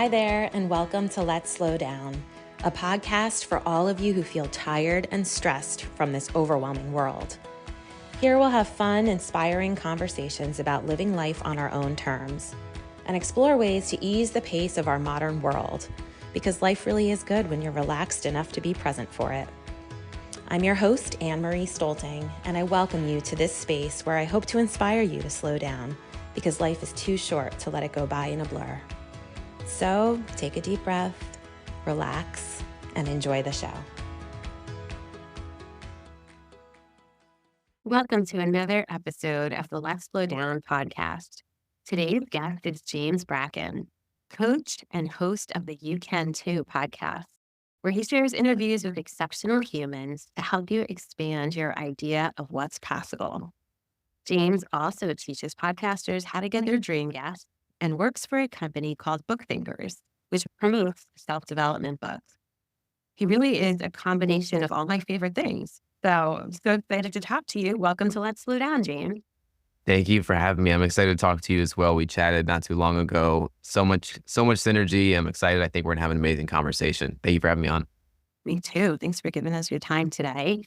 Hi there, and welcome to Let's Slow Down, a podcast for all of you who feel tired and stressed from this overwhelming world. Here we'll have fun, inspiring conversations about living life on our own terms and explore ways to ease the pace of our modern world, because life really is good when you're relaxed enough to be present for it. I'm your host, Anne-Marie Stolting, and I welcome you to this space where I hope to inspire you to slow down, because life is too short to let it go by in a blur. So take a deep breath, relax, and enjoy the show. Welcome to another episode of the Let's Slow Down podcast. Today's guest is James Brackin, coach and host of the You Can Too podcast, where he shares interviews with exceptional humans to help you expand your idea of what's possible. James also teaches podcasters how to get their dream guests and works for a company called Book Thinkers, which promotes self-development books. He really is a combination of all my favorite things. So I'm so excited to talk to you. Welcome to Let's Slow Down, James. Thank you for having me. I'm excited to talk to you as well. We chatted not too long ago. So much synergy. I'm excited. I think we're gonna have an amazing conversation. Thank you for having me on. Me too. Thanks for giving us your time today.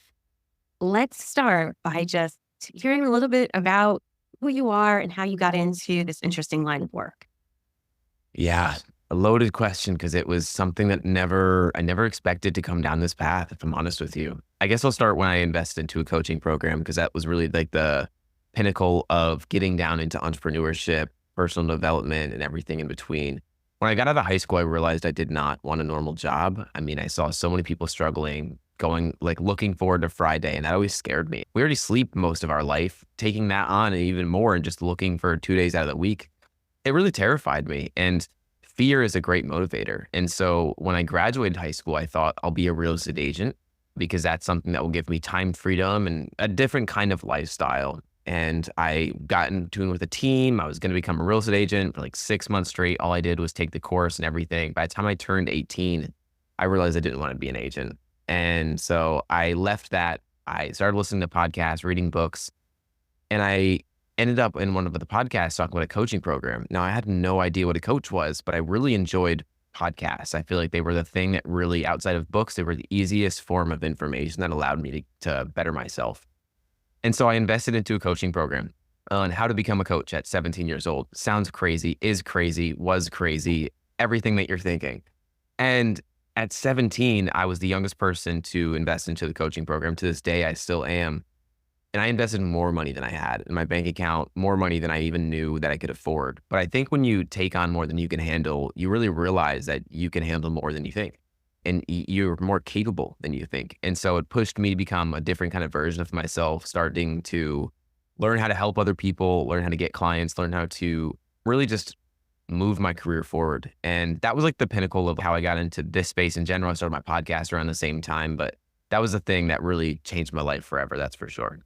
Let's start by just hearing a little bit about who you are and how you got into this interesting line of work. Yeah, a loaded question because it was something that I never expected to come down this path, if I'm honest with you. I guess I'll start when I invested into a coaching program because that was really like the pinnacle of getting down into entrepreneurship, personal development, and everything in between. When I got out of high school, I realized I did not want a normal job. I mean, I saw so many people struggling, looking forward to Friday, and that always scared me. We already sleep most of our life. Taking that on and even more and just looking for 2 days out of the week, it really terrified me. And fear is a great motivator. And so when I graduated high school, I thought I'll be a real estate agent because that's something that will give me time freedom and a different kind of lifestyle. And I got in tune with a team. I was going to become a real estate agent for like 6 months straight. All I did was take the course and everything. By the time I turned 18, I realized I didn't want to be an agent. And so I left that. I started listening to podcasts, reading books, and I ended up in one of the podcasts talking about a coaching program. Now, I had no idea what a coach was, but I really enjoyed podcasts. I feel like they were the thing that really, outside of books, they were the easiest form of information that allowed me to better myself. And so I invested into a coaching program on how to become a coach at 17 years old. Sounds crazy, is crazy, was crazy, everything that you're thinking. And at 17, I was the youngest person to invest into the coaching program. To this day, I still am. And I invested more money than I had in my bank account, more money than I even knew that I could afford. But I think when you take on more than you can handle, you really realize that you can handle more than you think. And you're more capable than you think. And so it pushed me to become a different kind of version of myself, starting to learn how to help other people, learn how to get clients, learn how to really just move my career forward. And that was like the pinnacle of how I got into this space in general. I started my podcast around the same time, but that was the thing that really changed my life forever. That's for sure.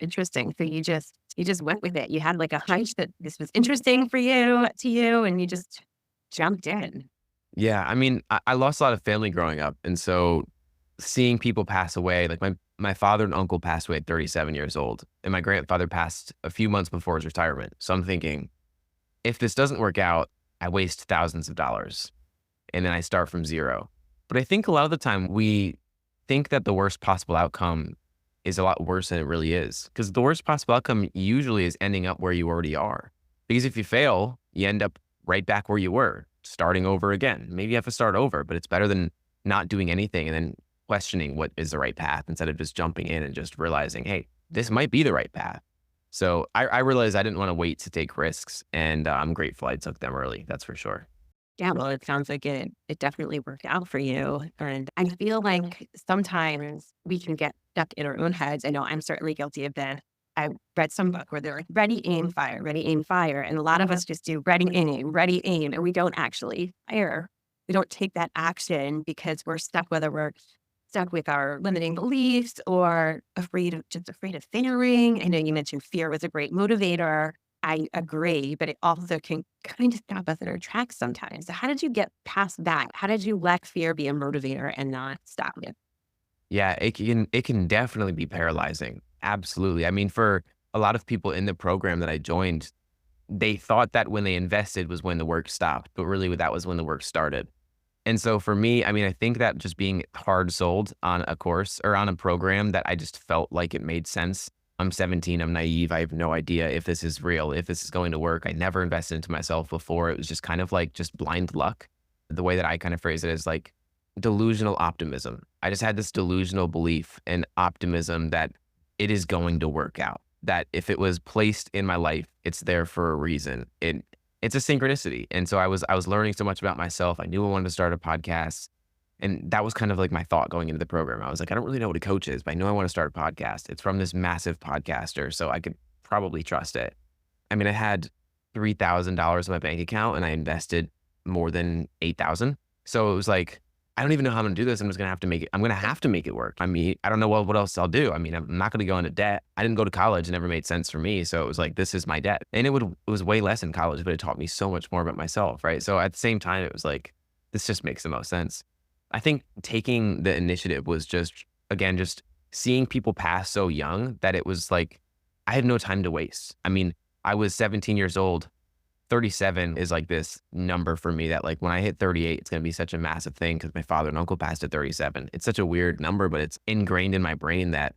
Interesting. So you just went with it. You had like a hunch that this was interesting for you, and you just jumped in. Yeah. I mean, I lost a lot of family growing up. And so seeing people pass away, like my father and uncle passed away at 37 years old, and my grandfather passed a few months before his retirement. So I'm thinking, if this doesn't work out, I waste thousands of dollars and then I start from zero. But I think a lot of the time we think that the worst possible outcome is a lot worse than it really is, because the worst possible outcome usually is ending up where you already are. Because if you fail, you end up right back where you were, starting over again. Maybe you have to start over, but it's better than not doing anything and then questioning what is the right path instead of just jumping in and just realizing, hey, this might be the right path. So I realized I didn't want to wait to take risks, and I'm grateful I took them early. That's for sure. Yeah, well, it sounds like it definitely worked out for you. And I feel like sometimes we can get stuck in our own heads. I know I'm certainly guilty of that. I read some book where they're like, ready, aim, fire, ready, aim, fire. And a lot of us just do ready, aim, and we don't actually fire. We don't take that action because we're stuck, whether we're stuck with our limiting beliefs or afraid of failing. I know you mentioned fear was a great motivator. I agree, but it also can kind of stop us in our tracks sometimes. So how did you get past that? How did you let fear be a motivator and not stop you? Yeah, it can definitely be paralyzing. Absolutely. I mean, for a lot of people in the program that I joined, they thought that when they invested was when the work stopped, but really that was when the work started. And so for me, I mean, I think that just being hard sold on a course or on a program that I just felt like it made sense. I'm 17, I'm naive. I have no idea if this is real, if this is going to work. I never invested into myself before. It was just kind of like just blind luck. The way that I kind of phrase it is like delusional optimism. I just had this delusional belief and optimism that it is going to work out. That if it was placed in my life, it's there for a reason. It's a synchronicity. And so I was learning so much about myself. I knew I wanted to start a podcast. And that was kind of like my thought going into the program. I was like, I don't really know what a coach is, but I know I want to start a podcast. It's from this massive podcaster, so I could probably trust it. I mean, I had $3,000 in my bank account and I invested more than 8,000. So it was like, I don't even know how I'm going to do this. I'm just going to have to make it. I'm going to have to make it work. I mean, I don't know what else I'll do. I mean, I'm not going to go into debt. I didn't go to college. It never made sense for me. So it was like, this is my debt. And it was way less in college, but it taught me so much more about myself. Right. So at the same time, it was like, this just makes the most sense. I think taking the initiative was just, again, just seeing people pass so young that it was like, I had no time to waste. I mean, I was 17 years old. 37 is like this number for me that like when I hit 38, it's going to be such a massive thing because my father and uncle passed at 37. It's such a weird number, but it's ingrained in my brain that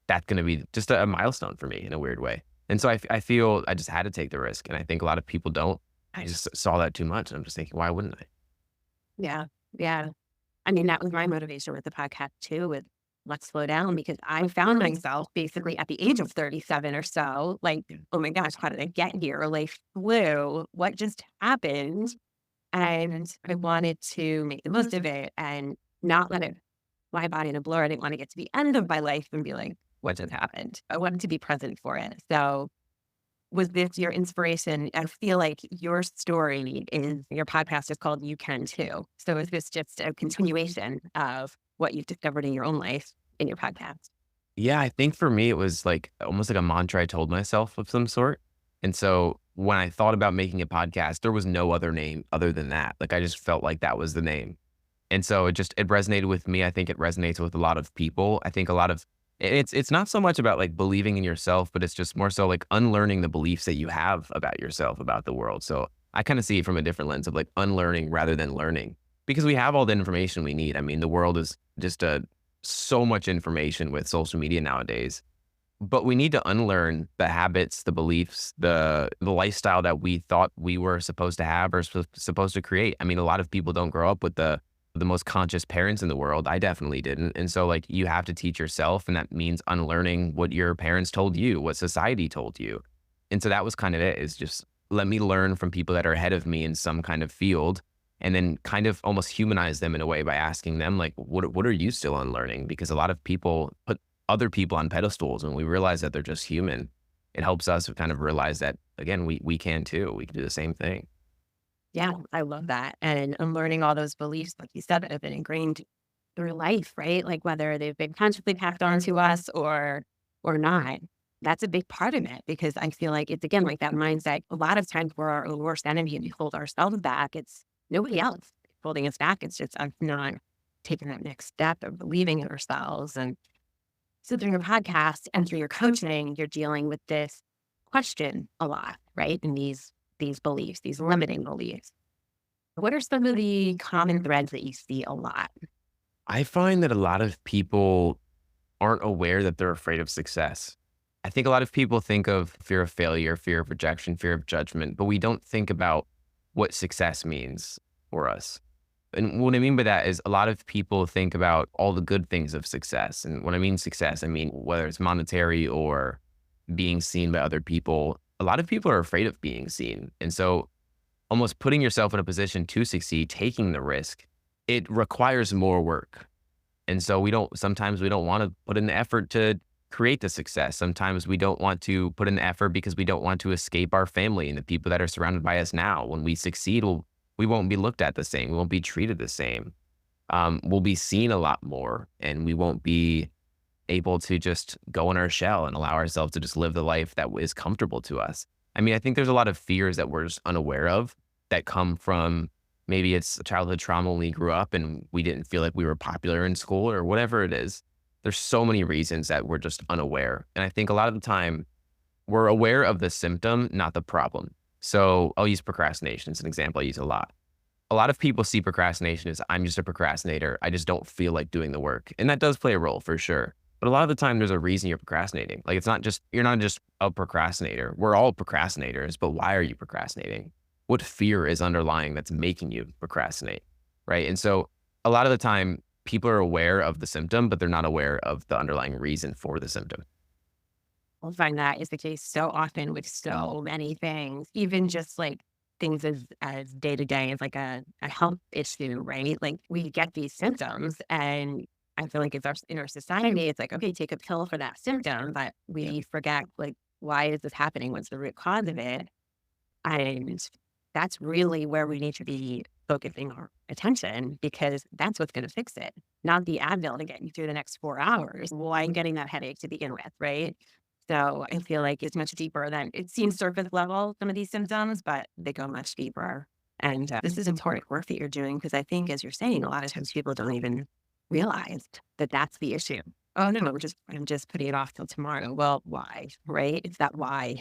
that's going to be just a milestone for me in a weird way. And so I feel I just had to take the risk. And I think a lot of people don't. I just saw that too much. And I'm just thinking, why wouldn't I? Yeah. Yeah. I mean, that was my motivation with the podcast too, with Let's Slow Down, because I found myself basically at the age of 37 or so, like, oh my gosh, how did I get here? Life flew. What just happened? And I wanted to make the most of it and not let it fly by in a blur. I didn't want to get to the end of my life and be like, what just happened? I wanted to be present for it. So was this your inspiration? I feel like your story is, your podcast is called You Can Too. So is this just a continuation of what you've discovered in your own life in your podcast? Yeah, I think for me, it was like almost like a mantra I told myself of some sort. And so when I thought about making a podcast, there was no other name other than that. Like I just felt like that was the name. And so it resonated with me. I think it resonates with a lot of people. I think a lot of it's not so much about like believing in yourself, but it's just more so like unlearning the beliefs that you have about yourself, about the world. So I kind of see it from a different lens of like unlearning rather than learning, because we have all the information we need. I mean, the world is just so much information with social media nowadays, but we need to unlearn the habits, the beliefs, the lifestyle that we thought we were supposed to have or supposed to create. I mean, a lot of people don't grow up with the most conscious parents in the world. I definitely didn't. And so like you have to teach yourself, and that means unlearning what your parents told you, what society told you. And so that was kind of it, is just let me learn from people that are ahead of me in some kind of field, and then kind of almost humanize them in a way by asking them like, what are you still unlearning? Because a lot of people put other people on pedestals, and we realize that they're just human. It helps us kind of realize that, again, we can too. We can do the same thing. Yeah, I love that. And unlearning all those beliefs, like you said, that have been ingrained through life, right? Like whether they've been consciously passed on to us or not. That's a big part of it, because I feel like it's, again, like that mindset. A lot of times we're our own worst enemy and we hold ourselves back. It's nobody else holding us back. It's just us not taking that next step of believing in ourselves. And so through your podcast and through your coaching, you're dealing with this question a lot, right? And these beliefs, these limiting beliefs. What are some of the common threads that you see a lot? I find that a lot of people aren't aware that they're afraid of success. I think a lot of people think of fear of failure, fear of rejection, fear of judgment, but we don't think about what success means for us. And what I mean by that is a lot of people think about all the good things of success. And when I mean success, I mean whether it's monetary or being seen by other people. A lot of people are afraid of being seen. And so almost putting yourself in a position to succeed, taking the risk, it requires more work. And so sometimes we don't want to put in the effort to create the success. Sometimes we don't want to put in the effort because we don't want to escape our family and the people that are surrounded by us now. When we succeed, we won't be looked at the same. We won't be treated the same. We'll be seen a lot more, and we won't be able to just go in our shell and allow ourselves to just live the life that is comfortable to us. I mean, I think there's a lot of fears that we're just unaware of that come from, maybe it's childhood trauma when we grew up and we didn't feel like we were popular in school or whatever it is. There's so many reasons that we're just unaware. And I think a lot of the time we're aware of the symptom, not the problem. So I'll use procrastination as an example I use a lot. A lot of people see procrastination as I'm just a procrastinator. I just don't feel like doing the work. And that does play a role for sure. But a lot of the time there's a reason you're procrastinating. Like it's not just, you're not just a procrastinator. We're all procrastinators, but why are you procrastinating? What fear is underlying that's making you procrastinate? Right. And so a lot of the time people are aware of the symptom, but they're not aware of the underlying reason for the symptom. I find that is the case so often with so many things, even just like things as day to day as like a health issue, right? Like we get these symptoms and I feel like in our society, it's like, okay, take a pill for that symptom, but we forget like, why is this happening? What's the root cause of it? And that's really where we need to be focusing our attention because that's what's going to fix it, not the Advil to get you through the next 4 hours. Why getting that headache to begin with, right? So I feel like it's much deeper than it seems surface level, some of these symptoms, but they go much deeper. And this is important work that you're doing because I think, as you're saying, a lot of times people don't even realize that that's the issue. Oh, no, I'm just putting it off till tomorrow. Well, why? Right? It's that why.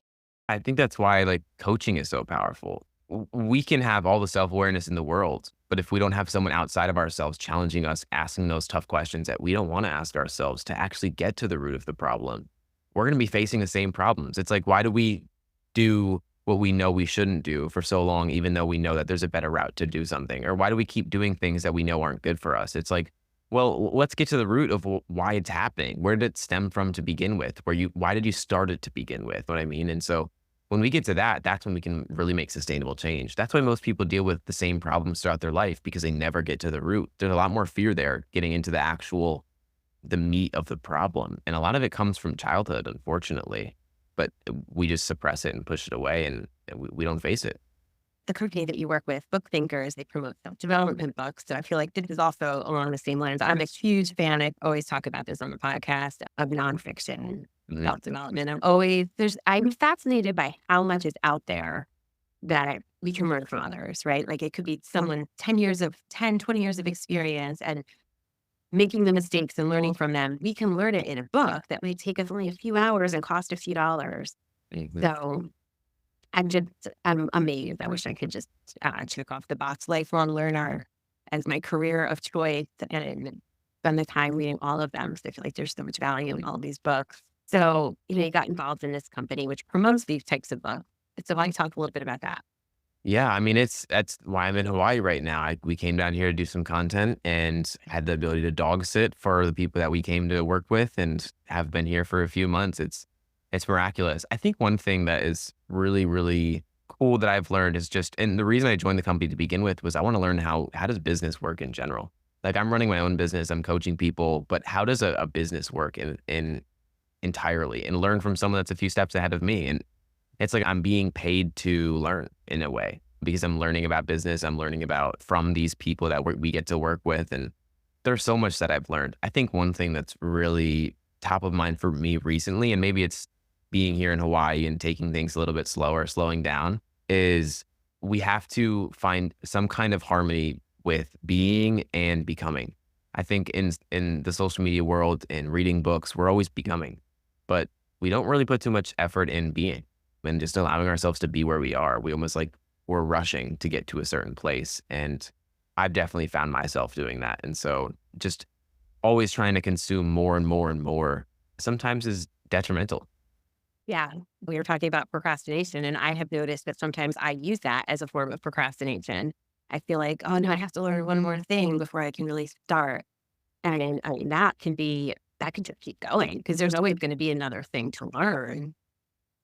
I think that's why like coaching is so powerful. We can have all the self-awareness in the world, but if we don't have someone outside of ourselves challenging us, asking those tough questions that we don't want to ask ourselves to actually get to the root of the problem, we're going to be facing the same problems. It's like, why do we do what we know we shouldn't do for so long, even though we know that there's a better route to do something? Or why do we keep doing things that we know aren't good for us? It's like, well, let's get to the root of why it's happening. Where did it stem from to begin with? Why did you start it to begin with? What I mean? And so when we get to that, that's when we can really make sustainable change. That's why most people deal with the same problems throughout their life because they never get to the root. There's a lot more fear there getting into the meat of the problem. And a lot of it comes from childhood, unfortunately, but we just suppress it and push it away and we don't face it. The company that you work with, Book Thinkers, they promote self-development books. So I feel like this is also along the same lines. I'm a huge fan. I always talk about this on the podcast of nonfiction self-development. I'm fascinated by how much is out there that we can learn from others, right? Like it could be someone 20 years of experience and making the mistakes and learning from them. We can learn it in a book that may take us only a few hours and cost a few dollars. So I'm amazed. I wish I could just check off the box lifelong learner as my career of choice and spend the time reading all of them. So I feel like there's so much value in all of these books. So, you got involved in this company, which promotes these types of books. So why don't you talk a little bit about that? Yeah, I mean, that's why I'm in Hawaii right now. We came down here to do some content and had the ability to dog sit for the people that we came to work with and have been here for a few months. It's miraculous. I think one thing that is really, really cool that I've learned is just, and the reason I joined the company to begin with was I want to learn how does business work in general? Like I'm running my own business, I'm coaching people, but how does a business work in entirely and learn from someone that's a few steps ahead of me? And it's like I'm being paid to learn in a way because I'm learning about business. I'm learning about from these people that we get to work with. And there's so much that I've learned. I think one thing that's really top of mind for me recently, and maybe it's being here in Hawaii and taking things a little bit slower, slowing down, is we have to find some kind of harmony with being and becoming. I think in the social media world and reading books, we're always becoming, but we don't really put too much effort in being and just allowing ourselves to be where we are. We almost like we're rushing to get to a certain place. And I've definitely found myself doing that. And so just always trying to consume more and more and more sometimes is detrimental. Yeah, we were talking about procrastination, and I have noticed that sometimes I use that as a form of procrastination. I feel like, oh no, I have to learn one more thing before I can really start. And I mean, that can just keep going because there's always going to be another thing to learn.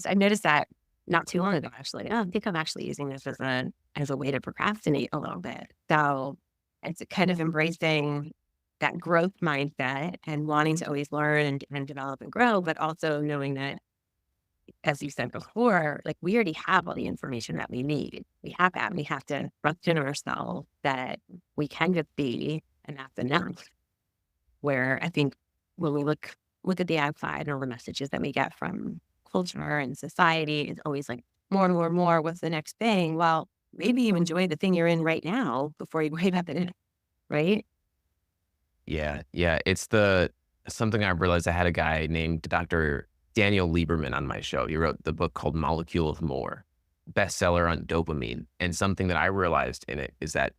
So I noticed that not too long ago, actually. I think I'm actually using this as a way to procrastinate a little bit. So it's kind of embracing that growth mindset and wanting to always learn and develop and grow, but also knowing that, as you said before, like we already have all the information that we need. We have that. We have to trust in ourselves that we can just be, and that's enough. Where I think when we look at the outside and all the messages that we get from culture and society, it's always like more and more and more. What's the next thing? Well, maybe you enjoy the thing you're in right now before you worry about the next, right? Yeah. Yeah. It's something I realized. I had a guy named Dr. Daniel Lieberman on my show. He wrote the book called Molecule of More, bestseller on dopamine. And something that I realized in it is that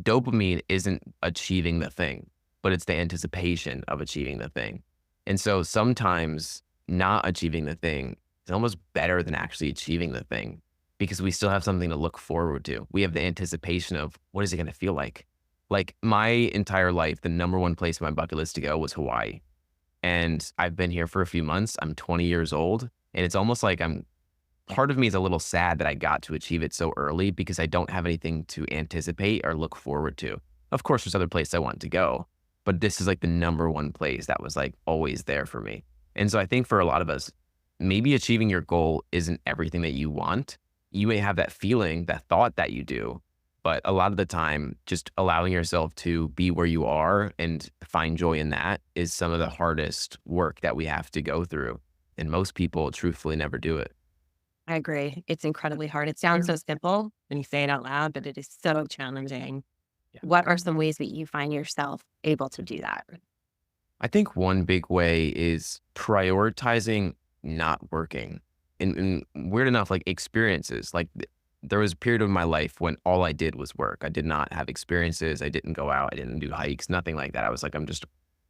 dopamine isn't achieving the thing, but it's the anticipation of achieving the thing. And so sometimes not achieving the thing is almost better than actually achieving the thing because we still have something to look forward to. We have the anticipation of what is it going to feel like? Like my entire life, the number one place on my bucket list to go was Hawaii. And I've been here for a few months. I'm 20 years old. And it's almost like part of me is a little sad that I got to achieve it so early because I don't have anything to anticipate or look forward to. Of course, there's other places I want to go, but this is like the number one place that was like always there for me. And so I think for a lot of us, maybe achieving your goal isn't everything that you want. You may have that feeling, that thought that you do, but a lot of the time, just allowing yourself to be where you are and find joy in that is some of the hardest work that we have to go through. And most people truthfully never do it. I agree. It's incredibly hard. It sounds so simple when you say it out loud, but it is so challenging. Yeah. What are some ways that you find yourself able to do that? I think one big way is prioritizing not working. And weird enough, like experiences, like there was a period of my life when all I did was work. I did not have experiences. I didn't go out. I didn't do hikes, nothing like that. I was like, I'm just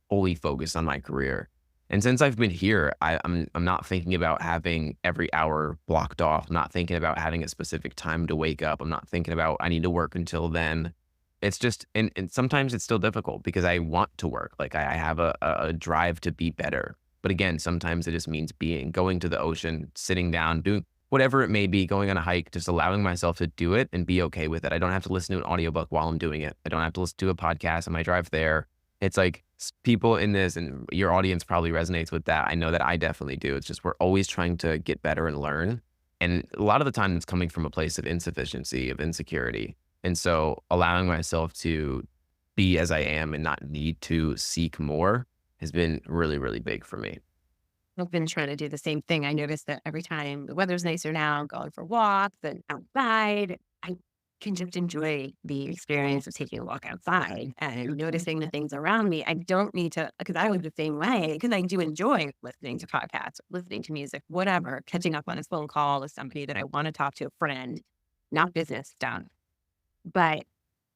fully focused on my career. And since I've been here, I'm not thinking about having every hour blocked off. I'm not thinking about having a specific time to wake up. I'm not thinking about I need to work until then. It's just, and sometimes it's still difficult because I want to work. Like I have a drive to be better. But again, sometimes it just means going to the ocean, sitting down, doing whatever it may be, going on a hike, just allowing myself to do it and be okay with it. I don't have to listen to an audiobook while I'm doing it. I don't have to listen to a podcast on my drive there. It's like people in this, and your audience probably resonates with that. I know that I definitely do. It's just we're always trying to get better and learn. And a lot of the time it's coming from a place of insufficiency, of insecurity. And so allowing myself to be as I am and not need to seek more has been really, really big for me. I've been trying to do the same thing. I notice that every time the weather's nicer now, I'm going for walks and outside, I can just enjoy the experience of taking a walk outside and noticing the things around me. I don't need to, because I was the same way, because I do enjoy listening to podcasts, listening to music, whatever, catching up on a phone call with somebody that I want to talk to, a friend, not business stuff. But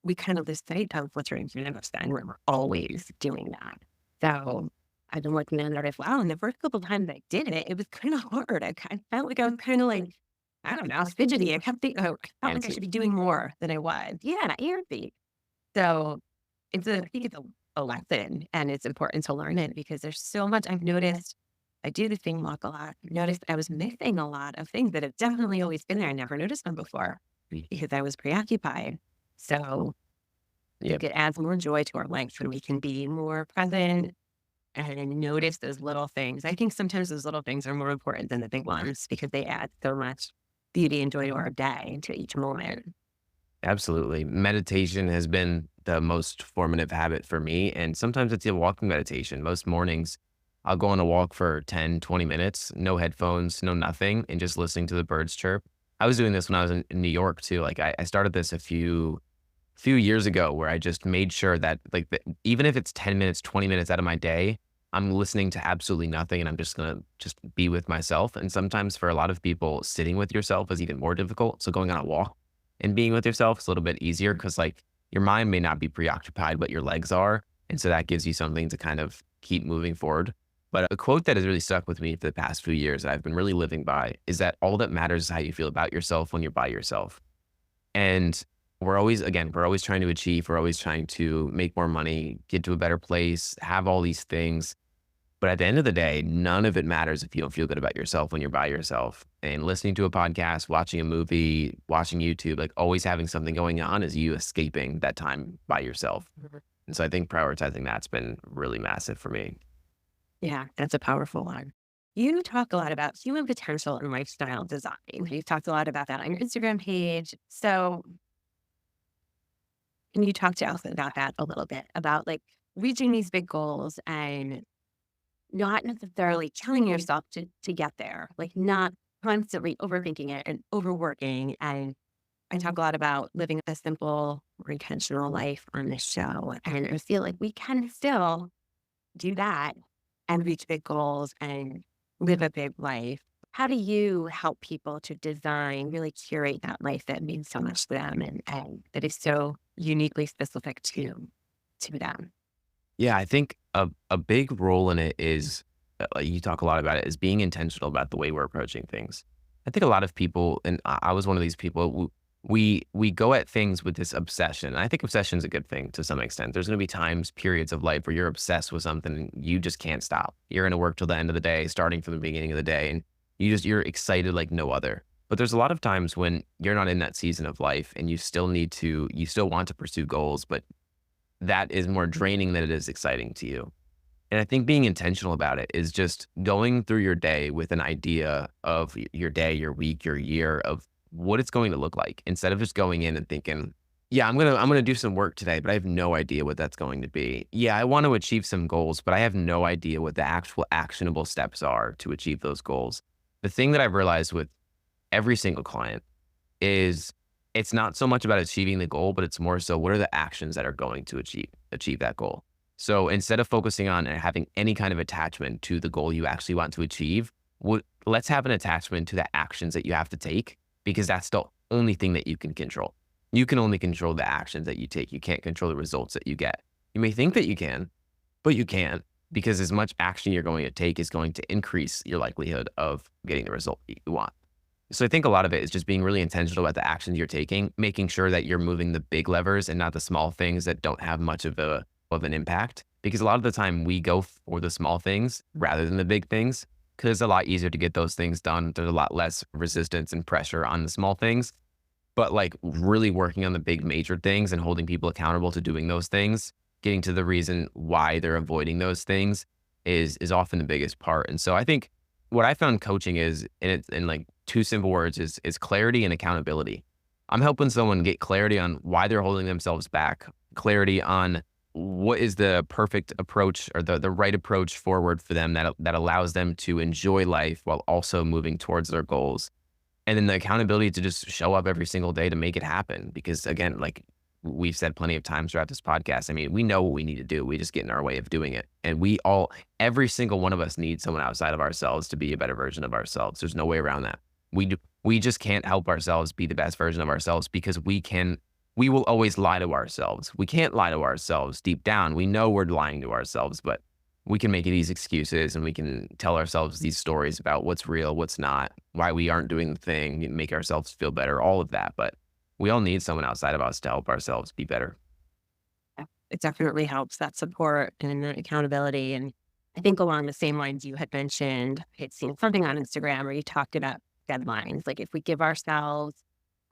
we kind of lose sight of what's right in front of us then, where we're always doing that. So I've been looking at it as well. And the first couple of times I did it, it was kind of hard. I felt like I was kind of like, I don't know, fidgety. I kept thinking, oh, I felt like I should be doing more than I was. Yeah, antsy. So I think it's a lesson, and it's important to learn it because there's so much I've noticed. I do the thing walk a lot. Noticed I was missing a lot of things that have definitely always been there. I never noticed them before because I was preoccupied. So I think it adds more joy to our life when we can be more present and notice those little things. I think sometimes those little things are more important than the big ones because they add so much beauty and joy to our day, to each moment. Absolutely. Meditation has been the most formative habit for me. And sometimes it's a walking meditation. Most mornings, I'll go on a walk for 10, 20 minutes, no headphones, no nothing, and just listening to the birds chirp. I was doing this when I was in New York too. Like I started this a few years ago where I just made sure that even if it's 10 minutes, 20 minutes out of my day, I'm listening to absolutely nothing and I'm just going to just be with myself. And sometimes for a lot of people, sitting with yourself is even more difficult. So going on a walk and being with yourself is a little bit easier because like your mind may not be preoccupied, but your legs are. And so that gives you something to kind of keep moving forward. But a quote that has really stuck with me for the past few years that I've been really living by is that all that matters is how you feel about yourself when you're by yourself. And we're always trying to achieve, we're always trying to make more money, get to a better place, have all these things. But at the end of the day, none of it matters if you don't feel good about yourself when you're by yourself. And listening to a podcast, watching a movie, watching YouTube, like always having something going on is you escaping that time by yourself. And so I think prioritizing that's been really massive for me. Yeah, that's a powerful one. You talk a lot about human potential and lifestyle design. You've talked a lot about that on your Instagram page. So can you talk to us about that a little bit, about like reaching these big goals and not necessarily telling yourself to get there, like not constantly overthinking it and overworking. And I talk a lot about living a simple, intentional life on this show. And I feel like we can still do that and reach big goals and live a big life. how do you help people to design, really curate that life that means so much to them and that is so uniquely specific to them? Yeah, I think a big role in it is, you talk a lot about it, is being intentional about the way we're approaching things. I think a lot of people, and I was one of these people, we go at things with this obsession. And I think obsession is a good thing to some extent. There's going to be times, periods of life where you're obsessed with something and you just can't stop. You're going to work till the end of the day, starting from the beginning of the day, and you're excited like no other. But there's a lot of times when you're not in that season of life and you still want to pursue goals, but that is more draining than it is exciting to you. And I think being intentional about it is just going through your day with an idea of your day, your week, your year, of what it's going to look like, instead of just going in and thinking, yeah, I'm gonna do some work today, but I have no idea what that's going to be. Yeah, I want to achieve some goals, but I have no idea what the actual actionable steps are to achieve those goals. The thing that I've realized with every single client is it's not so much about achieving the goal, but it's more so what are the actions that are going to achieve that goal. So instead of focusing on having any kind of attachment to the goal you actually want to achieve, let's have an attachment to the actions that you have to take, because that's the only thing that you can control. You can only control the actions that you take. You can't control the results that you get. You may think that you can, but you can't, because as much action you're going to take is going to increase your likelihood of getting the result that you want. So I think a lot of it is just being really intentional about the actions you're taking, making sure that you're moving the big levers and not the small things that don't have much of an impact. Because a lot of the time we go for the small things rather than the big things, because it's a lot easier to get those things done. There's a lot less resistance and pressure on the small things. But like really working on the big major things and holding people accountable to doing those things, getting to the reason why they're avoiding those things is often the biggest part. And so I think what I found coaching is, in like two simple words, is clarity and accountability. I'm helping someone get clarity on why they're holding themselves back, clarity on what is the perfect approach or the right approach forward for them that allows them to enjoy life while also moving towards their goals. And then the accountability to just show up every single day to make it happen. Because again, like we've said plenty of times throughout this podcast, I mean, we know what we need to do. We just get in our way of doing it. And every single one of us needs someone outside of ourselves to be a better version of ourselves. There's no way around that. We just can't help ourselves be the best version of ourselves, because we will always lie to ourselves. We can't lie to ourselves deep down. We know we're lying to ourselves, but we can make these excuses and we can tell ourselves these stories about what's real, what's not, why we aren't doing the thing, and make ourselves feel better, all of that. But we all need someone outside of us to help ourselves be better. Yeah, it definitely helps, that support and the accountability. And I think along the same lines you had mentioned, I had seen something on Instagram where you talked about deadlines. Like if we give ourselves,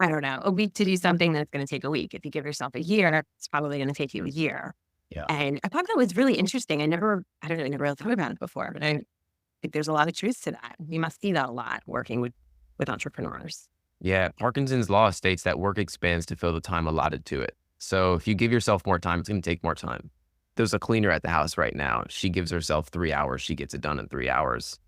I don't know, a week to do something, that's going to take a week. If you give yourself a year, it's probably going to take you a year. Yeah. And I thought that was really interesting. I never really thought about it before, but I think there's a lot of truth to that. You must see that a lot working with entrepreneurs. Yeah. Parkinson's law states that work expands to fill the time allotted to it. So if you give yourself more time, it's going to take more time. There's a cleaner at the house right now. She gives herself 3 hours. She gets it done in 3 hours.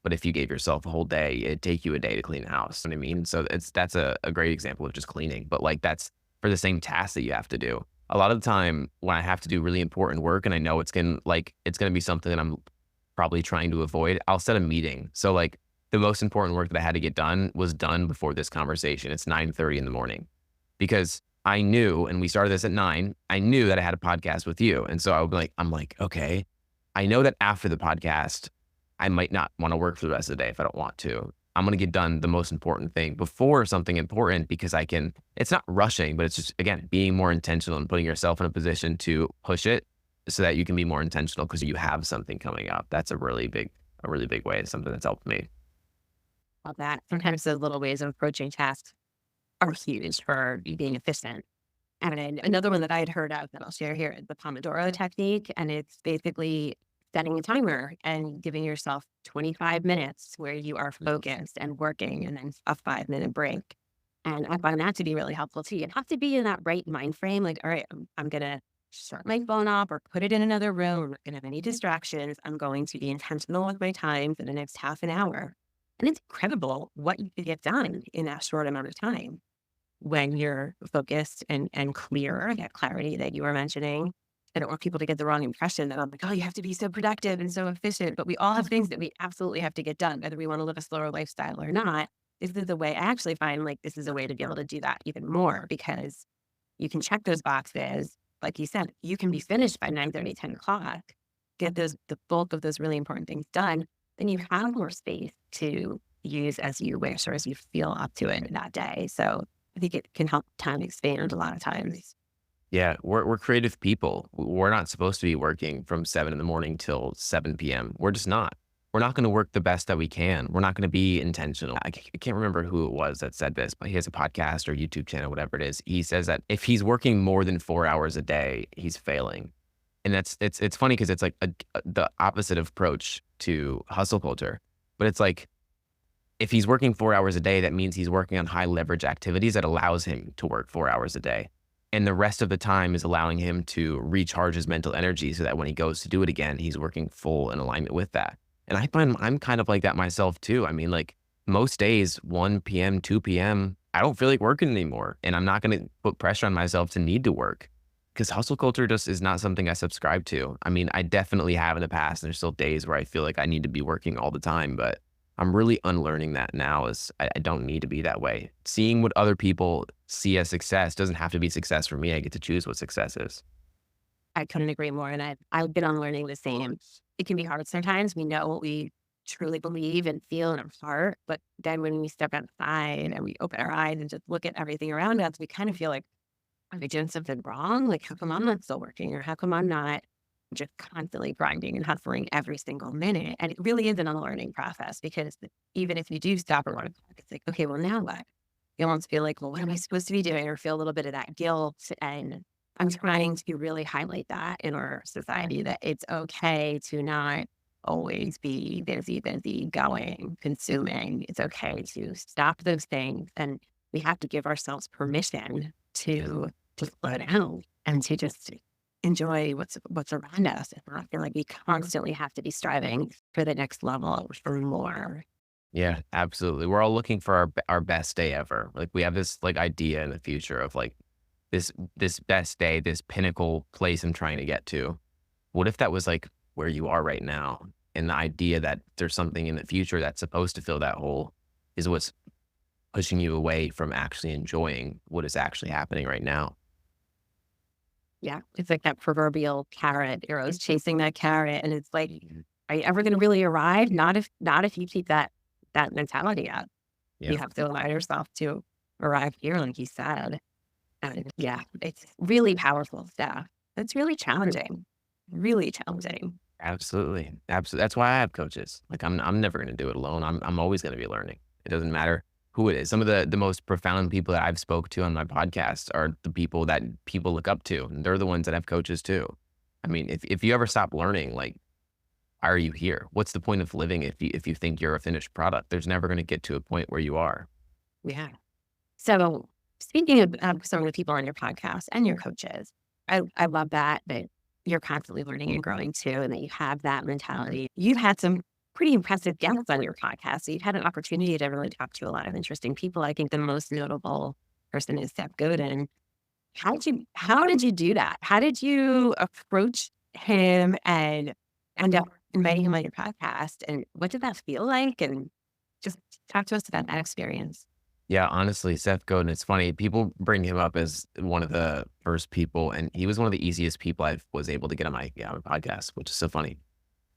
But if you gave yourself a whole day, it'd take you a day to clean the house. You know what I mean? So that's a great example of just cleaning. But like that's for the same task that you have to do. A lot of the time when I have to do really important work and I know it's gonna be something that I'm probably trying to avoid, I'll set a meeting. So like the most important work that I had to get done was done before this conversation. It's 9:30 in the morning, because I knew, and we started this at 9, I knew that I had a podcast with you. And so I'm like, okay, I know that after the podcast, I might not want to work for the rest of the day if I don't want to. I'm going to get done the most important thing before something important, because it's not rushing, but it's just, again, being more intentional and putting yourself in a position to push it so that you can be more intentional because you have something coming up. That's a really big way, something that's helped me. Love that. Sometimes those little ways of approaching tasks are huge for you being efficient. And then another one that I had heard of that I'll share here is the Pomodoro technique. And it's basically setting a timer and giving yourself 25 minutes where you are focused and working, and then a 5-minute break. And I find that to be really helpful too. You have to be in that right mind frame. Like, all right, I'm going to shut my phone off or put it in another room. I'm not going to have any distractions. I'm going to be intentional with my time for the next half an hour. And it's incredible what you can get done in that short amount of time when you're focused and clear, that clarity that you were mentioning. I don't want people to get the wrong impression that I'm like, oh, you have to be so productive and so efficient. But we all have things that we absolutely have to get done, whether we want to live a slower lifestyle or not. This is a way I actually find like this is a way to be able to do that even more because you can check those boxes. Like you said, you can be finished by 9:30, 10 o'clock, get the bulk of those really important things done. Then you have more space to use as you wish or as you feel up to it in that day. So I think it can help time expand a lot of times. Yeah, we're creative people. We're not supposed to be working from 7 in the morning till 7 p.m. We're just not. We're not going to work the best that we can. We're not going to be intentional. I can't remember who it was that said this, but he has a podcast or YouTube channel, whatever it is. He says that if he's working more than 4 hours a day, he's failing. And it's funny because it's like the opposite approach to hustle culture. But it's like if he's working 4 hours a day, that means he's working on high leverage activities that allows him to work 4 hours a day. And the rest of the time is allowing him to recharge his mental energy so that when he goes to do it again, he's working full in alignment with that. And I find I'm kind of like that myself too. I mean, like most days, 1 p.m., 2 p.m., I don't feel like working anymore. And I'm not going to put pressure on myself to need to work because hustle culture just is not something I subscribe to. I mean, I definitely have in the past. And there's still days where I feel like I need to be working all the time, but I'm really unlearning that now is I don't need to be that way. Seeing what other people see as success doesn't have to be success for me. I get to choose what success is. I couldn't agree more. And I've been unlearning the same. It can be hard sometimes. We know what we truly believe and feel in our heart. But then when we step outside and we open our eyes and just look at everything around us, we kind of feel like, are we doing something wrong? Like, how come I'm not still working? Or how come I'm not just constantly grinding and hustling every single minute? And it really is an unlearning process because even if you do stop or want to talk, it's like, okay, well, now what? You almost feel like, well, what am I supposed to be doing? Or feel a little bit of that guilt. And I'm trying to really highlight that in our society that it's okay to not always be busy, going, consuming. It's okay to stop those things. And we have to give ourselves permission to slow down and to just enjoy what's around us. And I feel like we constantly have to be striving for the next level, for more. Yeah, absolutely. We're all looking for our best day ever. Like we have this like idea in the future of like this best day, this pinnacle place I'm trying to get to. What if that was like where you are right now? And the idea that there's something in the future that's supposed to fill that hole is what's pushing you away from actually enjoying what is actually happening right now. Yeah, it's like that proverbial carrot. You're always chasing that carrot, and it's like, are you ever going to really arrive? Not if you keep that mentality up. Yeah. You have to allow yourself to arrive here, like you said. And yeah, it's really powerful stuff. It's really challenging, really challenging. Absolutely. Absolutely. That's why I have coaches. Like I'm never going to do it alone. I'm always going to be learning. It doesn't matter who it is. Some of the most profound people that I've spoke to on my podcast are the people that people look up to. And they're the ones that have coaches too. I mean, if you ever stop learning, like, why are you here? What's the point of living if you think you're a finished product? There's never going to get to a point where you are. Yeah. So speaking of some of the people on your podcast and your coaches, I love that you're constantly learning and growing too, and that you have that mentality. You've had some pretty impressive guests on your podcast. So you've had an opportunity to really talk to a lot of interesting people. I think the most notable person is Seth Godin. How did you do that? How did you approach him and end up inviting him on your podcast? And what did that feel like? And just talk to us about that experience. Yeah, honestly, Seth Godin, it's funny. People bring him up as one of the first people, and he was one of the easiest people I was able to get on my podcast, which is so funny.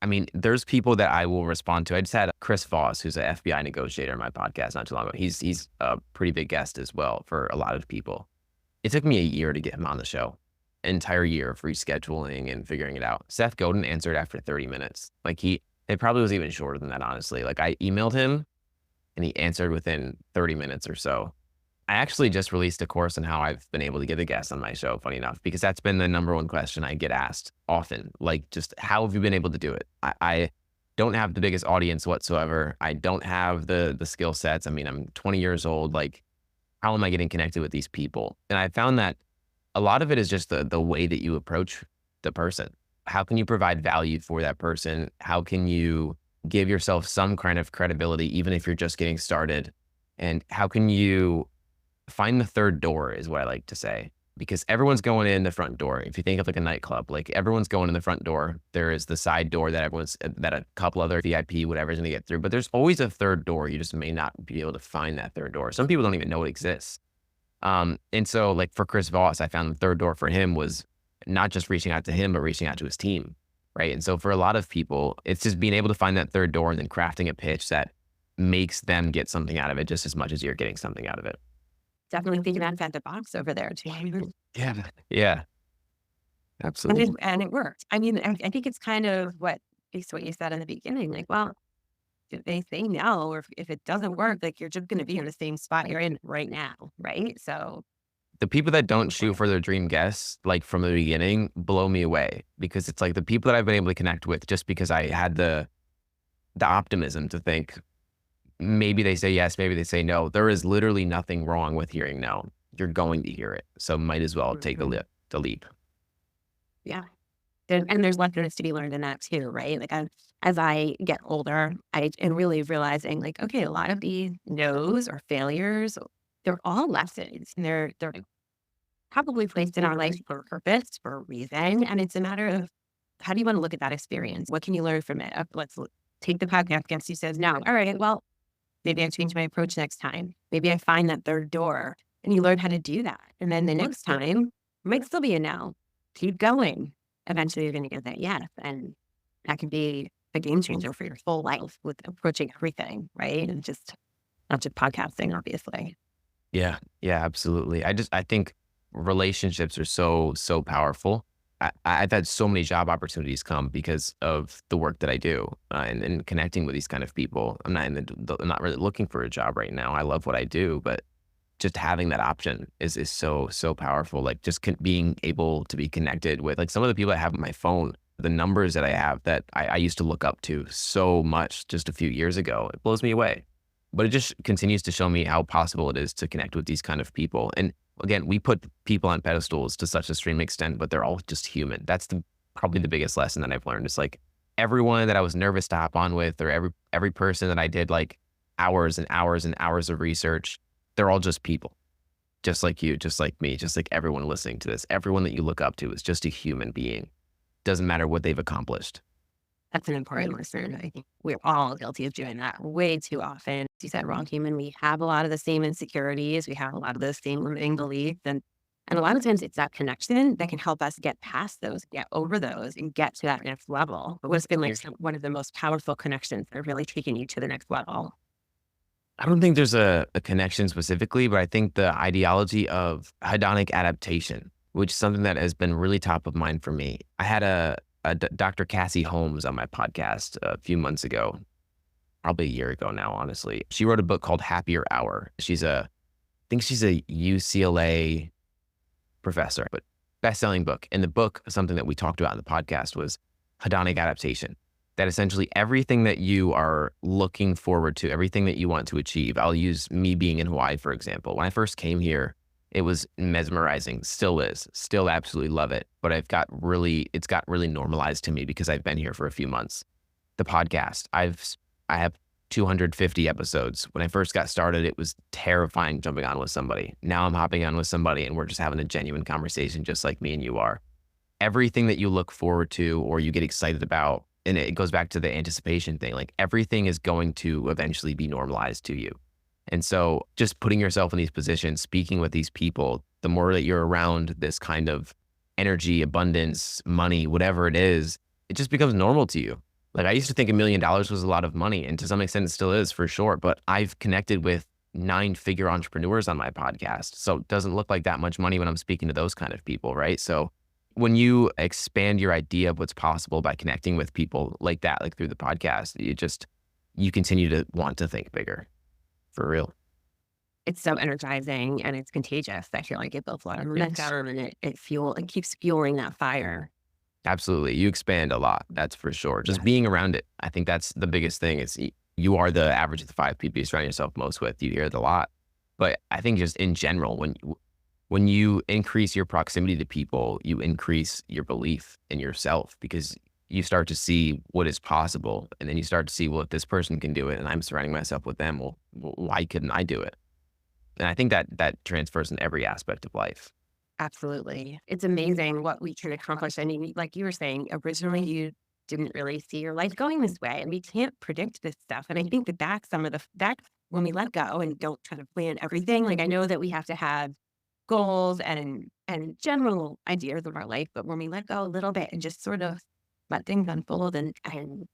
I mean, there's people that I will respond to. I just had Chris Voss, who's an FBI negotiator on my podcast not too long ago. He's a pretty big guest as well for a lot of people. It took me a year to get him on the show, an entire year of rescheduling and figuring it out. Seth Godin answered after 30 minutes. Like it probably was even shorter than that, honestly. Like I emailed him and he answered within 30 minutes or so. I actually just released a course on how I've been able to get a guest on my show, funny enough, because that's been the number one question I get asked often. Like, just how have you been able to do it? I don't have the biggest audience whatsoever. I don't have the skill sets. I mean, I'm 20 years old. Like, how am I getting connected with these people? And I found that a lot of it is just the way that you approach the person. How can you provide value for that person? How can you give yourself some kind of credibility, even if you're just getting started? And how can you find the third door is what I like to say. because everyone's going in the front door. If you think of like a nightclub, like everyone's going in the front door. There is the side door that a couple other VIP, whatever's going to get through. But there's always a third door. You just may not be able to find that third door. Some people don't even know it exists. And so like for Chris Voss, I found the third door for him was not just reaching out to him, but reaching out to his team. Right. And so for a lot of people, it's just being able to find that third door and then crafting a pitch that makes them get something out of it just as much as you're getting something out of it. Definitely thinking outside the box over there too. Yeah. Yeah. Absolutely. And it worked. I mean, I think it's kind of what you said in the beginning. Like, well, if they say no, or if it doesn't work, like you're just going to be in the same spot you're in right now. Right. So The people that don't shoot for their dream guests, like from the beginning, blow me away, because it's like the people that I've been able to connect with just because I had the optimism to think maybe they say yes, maybe they say no. There is literally nothing wrong with hearing no. You're going to hear it. So might as well take the leap. yeah. And there's lessons to be learned in that too, right? Like as I get older, I am really realizing like, okay, a lot of these no's or failures, they're all lessons. And they're probably placed in our life for a purpose, for a reason. And it's a matter of how do you want to look at that experience? What can you learn from it? Let's take the podcast guest who says no. All right, well, maybe I change my approach next time. Maybe I find that third door and you learn how to do that. And then the next time might still be a no. Keep going. Eventually you're going to get that yes. And that can be a game changer for your full life with approaching everything, right? And just not just podcasting, obviously. Yeah. Yeah, absolutely. I think relationships are so powerful. I've had so many job opportunities come because of the work that I do and connecting with these kind of people. I'm not really looking for a job right now. I love what I do, but just having that option is so powerful. Like just being able to be connected with like some of the people I have on my phone, the numbers that I have that I used to look up to so much just a few years ago. It blows me away. But it just continues to show me how possible it is to connect with these kind of people. And again, we put people on pedestals to such a extreme extent, but they're all just human. That's probably the biggest lesson that I've learned. It's like everyone that I was nervous to hop on with, or every person that I did like hours and hours and hours of research, they're all just people, just like you, just like me, just like everyone listening to this. Everyone that you look up to is just a human being. Doesn't matter what they've accomplished. That's an important lesson. I think we're all guilty of doing that way too often. As you said, we're all human. We have a lot of the same insecurities. We have a lot of the same limiting beliefs. And a lot of times it's that connection that can help us get past those, get over those, and get to that next level. But what's been like one of the most powerful connections that are really taking you to the next level? I don't think there's a connection specifically, but I think the ideology of hedonic adaptation, which is something that has been really top of mind for me. I had Dr. Cassie Holmes on my podcast a few months ago, probably a year ago now, honestly. She wrote a book called Happier Hour. I think she's a UCLA professor, but best-selling book. And the book, something that we talked about in the podcast, was hedonic adaptation. That essentially everything that you are looking forward to, everything that you want to achieve. I'll use me being in Hawaii, for example. When I first came here, it was mesmerizing, still is, still absolutely love it. But it's got really normalized to me because I've been here for a few months. The podcast, I have 250 episodes. When I first got started, it was terrifying jumping on with somebody. Now I'm hopping on with somebody and we're just having a genuine conversation just like me and you are. Everything that you look forward to or you get excited about, and it goes back to the anticipation thing, like everything is going to eventually be normalized to you. And so just putting yourself in these positions, speaking with these people, the more that you're around this kind of energy, abundance, money, whatever it is, it just becomes normal to you. Like I used to think $1 million was a lot of money, and to some extent it still is for sure, but I've connected with 9-figure entrepreneurs on my podcast. So it doesn't look like that much money when I'm speaking to those kind of people, right? So when you expand your idea of what's possible by connecting with people like that, like through the podcast, you continue to want to think bigger, for real. It's so energizing and it's contagious. I feel like it builds a lot of momentum and it keeps fueling that fire. Absolutely. You expand a lot. That's for sure. Just being around it. I think that's the biggest thing is you are the average of the 5 people you surround yourself most with. You hear it a lot. But I think just in general, when you increase your proximity to people, you increase your belief in yourself because you start to see what is possible. And then you start to see, well, if this person can do it and I'm surrounding myself with them, well, why couldn't I do it? And I think that transfers in every aspect of life. Absolutely. It's amazing what we can accomplish. I mean, like you were saying, originally you didn't really see your life going this way, and we can't predict this stuff. And I think that that's some of that's when we let go and don't try to plan everything. Like I know that we have to have goals and general ideas of our life, but when we let go a little bit and just sort of let things unfold and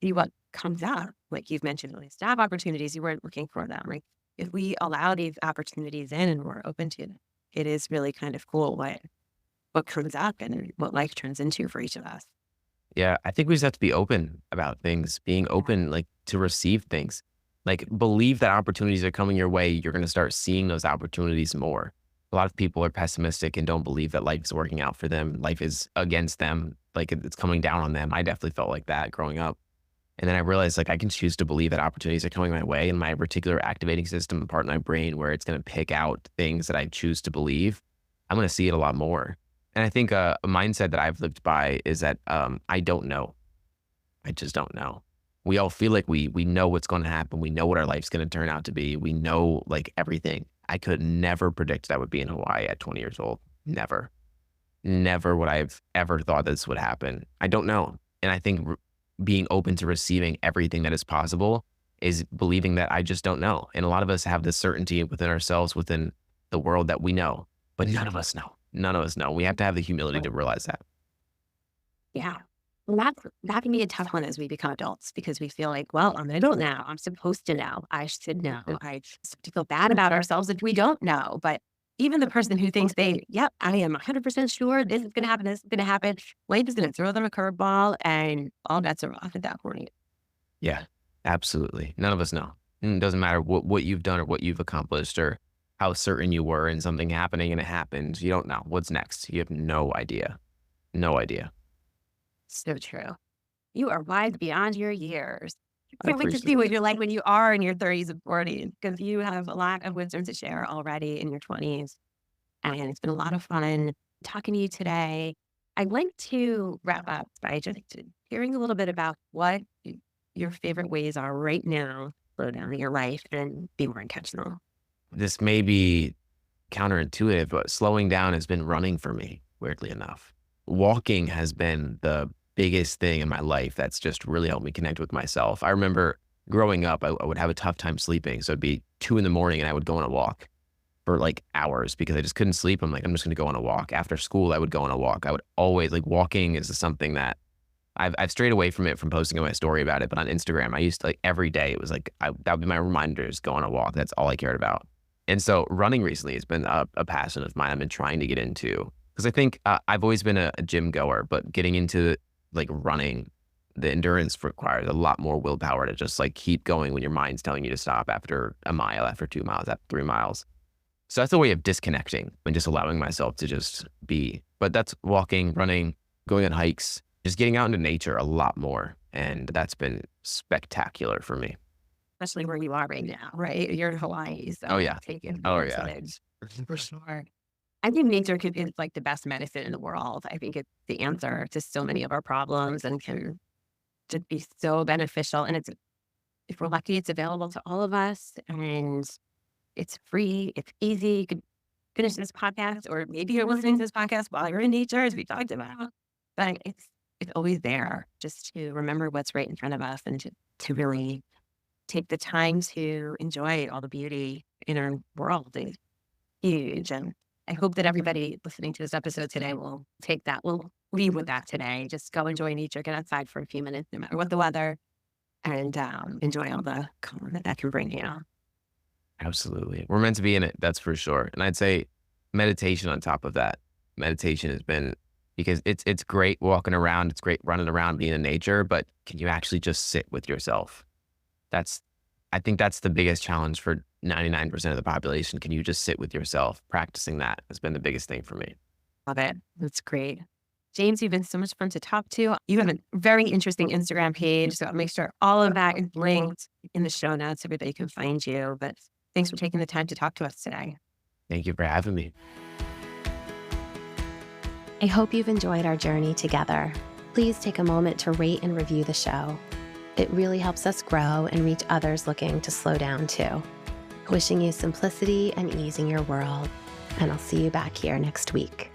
see what comes up, like you've mentioned, at least job opportunities, you weren't looking for them. Like if we allow these opportunities in and we're open to it, it is really kind of cool what comes up and what life turns into for each of us. Yeah, I think we just have to be open about things, being open, like to receive things. Like believe that opportunities are coming your way. You're going to start seeing those opportunities more. A lot of people are pessimistic and don't believe that life is working out for them. Life is against them. Like it's coming down on them. I definitely felt like that growing up. And then I realized like I can choose to believe that opportunities are coming my way, and my reticular activating system, the part of my brain where it's going to pick out things that I choose to believe, I'm going to see it a lot more. And I think a mindset that I've lived by is that I don't know. I just don't know. We all feel like we know what's going to happen. We know what our life's going to turn out to be. We know like everything. I could never predict that I would be in Hawaii at 20 years old. Never. Never would I have ever thought this would happen. I don't know. And I think being open to receiving everything that is possible is believing that I just don't know. And a lot of us have this certainty within ourselves, within the world that we know, but none of us know. None of us know. We have to have the humility to realize that. Yeah. Well, that can be a tough one as we become adults because we feel like, well, I'm an adult now. I'm supposed to know. I should know. I start to feel bad about ourselves if we don't know. But even the person who thinks yep, I am 100% sure this is going to happen, this is going to happen, life is going to throw them a curveball and all bets are off at that point. Yeah, absolutely. None of us know. And it doesn't matter what you've done or what you've accomplished or how certain you were in something happening and it happened. You don't know what's next. You have no idea. No idea. So true. You are wise beyond your years. I I can't wait to appreciate see what you're like when you are in your 30s and 40s because you have a lot of wisdom to share already in your 20s. And it's been a lot of fun talking to you today. I'd like to wrap up by just hearing a little bit about what your favorite ways are right now to slow down your life and be more intentional. This may be counterintuitive, but slowing down has been running for me, weirdly enough. Walking has been the biggest thing in my life that's just really helped me connect with myself. I remember growing up, I would have a tough time sleeping. So it'd be 2 a.m. and I would go on a walk for like hours because I just couldn't sleep. I'm like, I'm just going to go on a walk. After school, I would go on a walk. I would always like walking is something that I've strayed away from it from posting on my story about it. But on Instagram, I used to like every day, it was like, that would be my reminders, go on a walk. That's all I cared about. And so running recently has been a passion of mine I've been trying to get into because I think I've always been a gym goer, but getting into like running, the endurance requires a lot more willpower to just like keep going when your mind's telling you to stop after a mile, after 2 miles, after 3 miles. So that's a way of disconnecting and just allowing myself to just be. But that's walking, running, going on hikes, just getting out into nature a lot more. And that's been spectacular for me. Especially where you are right now, right? You're in Hawaii. So Oh, yeah. take Oh, yeah. advantage for sure. I think nature is like the best medicine in the world. I think it's the answer to so many of our problems and can just be so beneficial. And if we're lucky, it's available to all of us and it's free. It's easy. You could finish this podcast or maybe you're listening to this podcast while you're in nature as we talked about. But it's always there just to remember what's right in front of us and to really take the time to enjoy all the beauty in our world. It's huge. And I hope that everybody listening to this episode today will take that. We'll leave with that today. Just go enjoy nature, get outside for a few minutes, no matter what the weather, and enjoy all the calm that can bring you. Absolutely. We're meant to be in it. That's for sure. And I'd say meditation on top of that. Meditation has been, because it's great walking around. It's great running around, being in nature, but can you actually just sit with yourself? I think that's the biggest challenge for 99% of the population. Can you just sit with yourself? Practicing that has been the biggest thing for me. Love it. That's great. James, you've been so much fun to talk to. You have a very interesting Instagram page, so I'll make sure all of that is linked in the show notes so everybody can find you. But thanks for taking the time to talk to us today. Thank you for having me. I hope you've enjoyed our journey together. Please take a moment to rate and review the show. It really helps us grow and reach others looking to slow down too. Wishing you simplicity and ease in your world, and I'll see you back here next week.